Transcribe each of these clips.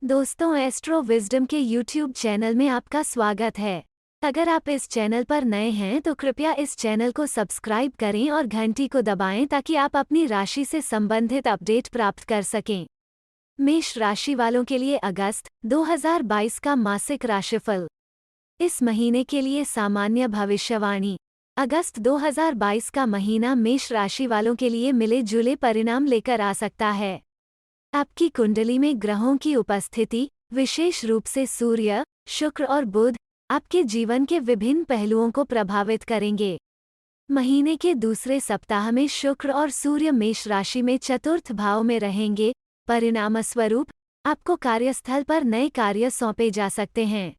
दोस्तों, astro wisdom के YouTube channel में आपका स्वागत है। अगर आप इस चैनल पर नए हैं तो कृपया इस चैनल को सब्सक्राइब करें और घंटी को दबाएं ताकि आप अपनी राशि से संबंधित अपडेट प्राप्त कर सकें। मेष राशि वालों के लिए अगस्त 2022 का मासिक राशिफल। इस महीने के लिए सामान्य भविष्यवाणी। अगस्त 2022 का महीना मेष राशि वालों के लिए मिले जुले परिणाम लेकर आ सकता है। आपकी कुंडली में ग्रहों की उपस्थिति, विशेष रूप से सूर्य, शुक्र और बुध, आपके जीवन के विभिन्न पहलुओं को प्रभावित करेंगे। महीने के दूसरे सप्ताह में शुक्र और सूर्य मेष राशि में चतुर्थ भाव में रहेंगे। परिणामस्वरूप आपको कार्यस्थल पर नए कार्य सौंपे जा सकते हैं।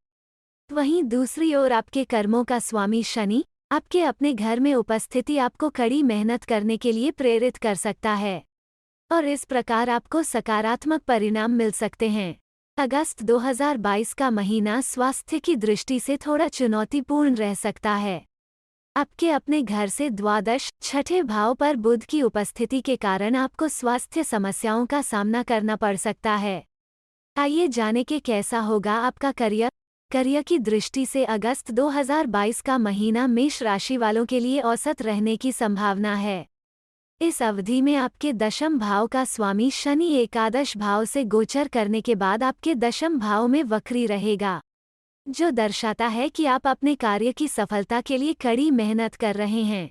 वहीं दूसरी ओर आपके कर्मों का स्वामी शनि आपके अपने घर में उपस्थिति आपको कड़ी मेहनत करने के लिए प्रेरित कर सकता है और इस प्रकार आपको सकारात्मक परिणाम मिल सकते हैं। अगस्त 2022 का महीना स्वास्थ्य की दृष्टि से थोड़ा चुनौतीपूर्ण रह सकता है। आपके अपने घर से द्वादश छठे भाव पर बुध की उपस्थिति के कारण आपको स्वास्थ्य समस्याओं का सामना करना पड़ सकता है। आइए जाने के कैसा होगा आपका करियर की दृष्टि से अगस्त 2022 का महीना मेष राशि वालों के लिए औसत रहने की संभावना है। इस अवधि में आपके दशम भाव का स्वामी शनि एकादश भाव से गोचर करने के बाद आपके दशम भाव में वक्री रहेगा, जो दर्शाता है कि आप अपने कार्य की सफलता के लिए कड़ी मेहनत कर रहे हैं।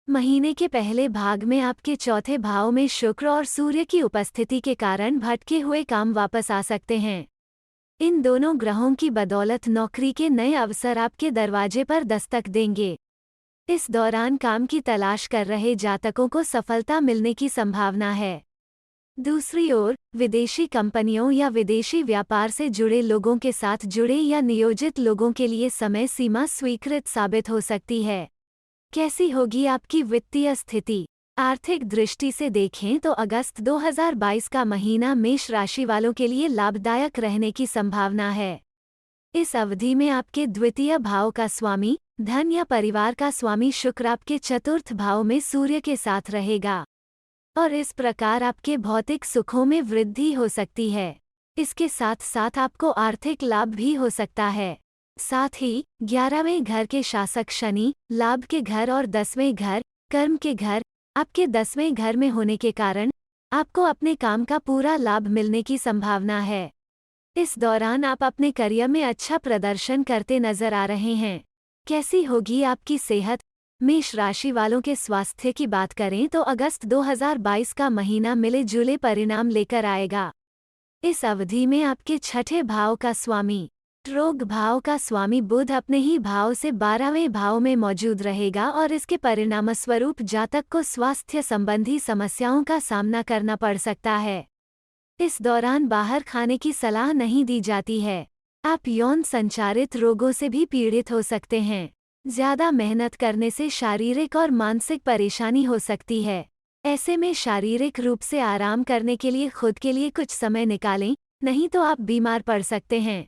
महीने के पहले भाग में आपके चौथे भाव में शुक्र और सूर्य की उपस्थिति के कारण भटके हुए काम वापस आ सकते हैं। इन दोनों ग्रहों की बदौलत नौकरी के नए अवसर आपके दरवाजे पर दस्तक देंगे। इस दौरान काम की तलाश कर रहे जातकों को सफलता मिलने की संभावना है। दूसरी ओर विदेशी कंपनियों या विदेशी व्यापार से जुड़े लोगों के साथ जुड़े या नियोजित लोगों के लिए समय सीमा स्वीकृत साबित हो सकती है। कैसी होगी आपकी वित्तीय स्थिति? आर्थिक दृष्टि से देखें तो अगस्त 2022 का महीना मेष राशि वालों के लिए लाभदायक रहने की संभावना है। इस अवधि में आपके द्वितीय भाव का स्वामी धन या परिवार का स्वामी शुक्र आपके चतुर्थ भाव में सूर्य के साथ रहेगा और इस प्रकार आपके भौतिक सुखों में वृद्धि हो सकती है। इसके साथ साथ आपको आर्थिक लाभ भी हो सकता है। साथ ही 11वें घर के शासक शनि लाभ के घर और 10वें घर कर्म के घर आपके 10वें घर में होने के कारण आपको अपने काम का पूरा लाभ मिलने की संभावना है। इस दौरान आप अपने करियर में अच्छा प्रदर्शन करते नजर आ रहे हैं। कैसी होगी आपकी सेहत? मेष राशि वालों के स्वास्थ्य की बात करें तो अगस्त 2022 का महीना मिले जुले परिणाम लेकर आएगा। इस अवधि में आपके छठे भाव का स्वामी रोग भाव का स्वामी बुध अपने ही भाव से 12वें भाव में मौजूद रहेगा और इसके परिणामस्वरूप जातक को स्वास्थ्य संबंधी समस्याओं का सामना करना पड़ सकता है। इस दौरान बाहर खाने की सलाह नहीं दी जाती है। आप यौन संचारित रोगों से भी पीड़ित हो सकते हैं। ज्यादा मेहनत करने से शारीरिक और मानसिक परेशानी हो सकती है। ऐसे में शारीरिक रूप से आराम करने के लिए खुद के लिए कुछ समय निकालें, नहीं तो आप बीमार पड़ सकते हैं।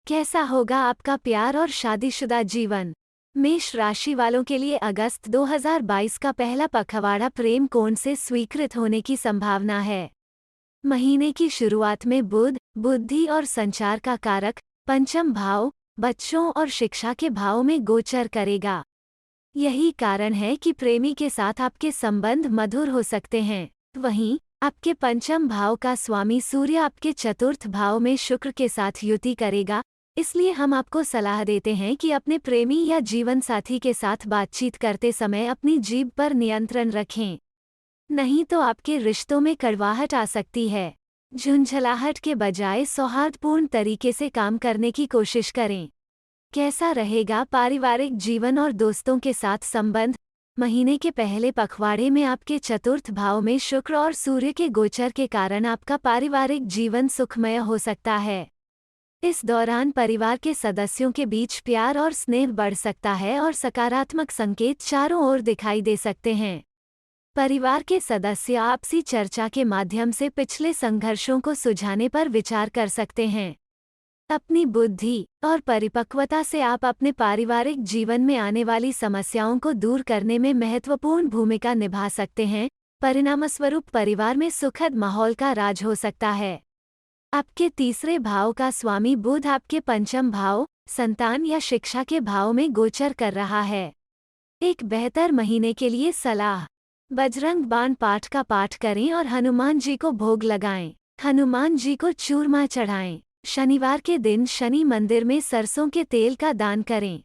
कैसा होगा आपका प्यार और शादीशुदा जीवन? मेष राशि वालों के लिए अगस्त 2022 का पहला पखवाड़ा प्रेम कोण से स्वीकृत होने की संभावना है। महीने की शुरुआत में बुध बुद्धि और संचार का कारक पंचम भाव बच्चों और शिक्षा के भाव में गोचर करेगा। यही कारण है कि प्रेमी के साथ आपके संबंध मधुर हो सकते हैं। वहीं आपके पंचम भाव का स्वामी सूर्य आपके चतुर्थ भाव में शुक्र के साथ युति करेगा। इसलिए हम आपको सलाह देते हैं कि अपने प्रेमी या जीवन साथी के साथ बातचीत करते समय अपनी जीभ पर नियंत्रण रखें, नहीं तो आपके रिश्तों में कड़वाहट आ सकती है। झुंझलाहट के बजाय सौहार्दपूर्ण तरीके से काम करने की कोशिश करें। कैसा रहेगा पारिवारिक जीवन और दोस्तों के साथ संबंध? महीने के पहले पखवाड़े में आपके चतुर्थ भाव में शुक्र और सूर्य के गोचर के कारण आपका पारिवारिक जीवन सुखमय हो सकता है। इस दौरान परिवार के सदस्यों के बीच प्यार और स्नेह बढ़ सकता है और सकारात्मक संकेत चारों ओर दिखाई दे सकते हैं। परिवार के सदस्य आपसी चर्चा के माध्यम से पिछले संघर्षों को सुलझाने पर विचार कर सकते हैं। अपनी बुद्धि और परिपक्वता से आप अपने पारिवारिक जीवन में आने वाली समस्याओं को दूर करने में महत्वपूर्ण भूमिका निभा सकते हैं। परिणामस्वरूप परिवार में सुखद माहौल का राज हो सकता है। आपके तीसरे भाव का स्वामी बुध आपके पंचम भाव, संतान या शिक्षा के भाव में गोचर कर रहा है। एक बेहतर महीने के लिए सलाह। बजरंग बाण पाठ का पाठ करें और हनुमान जी को भोग लगाएं। हनुमान जी को चूरमा चढ़ाएं। शनिवार के दिन शनि मंदिर में सरसों के तेल का दान करें।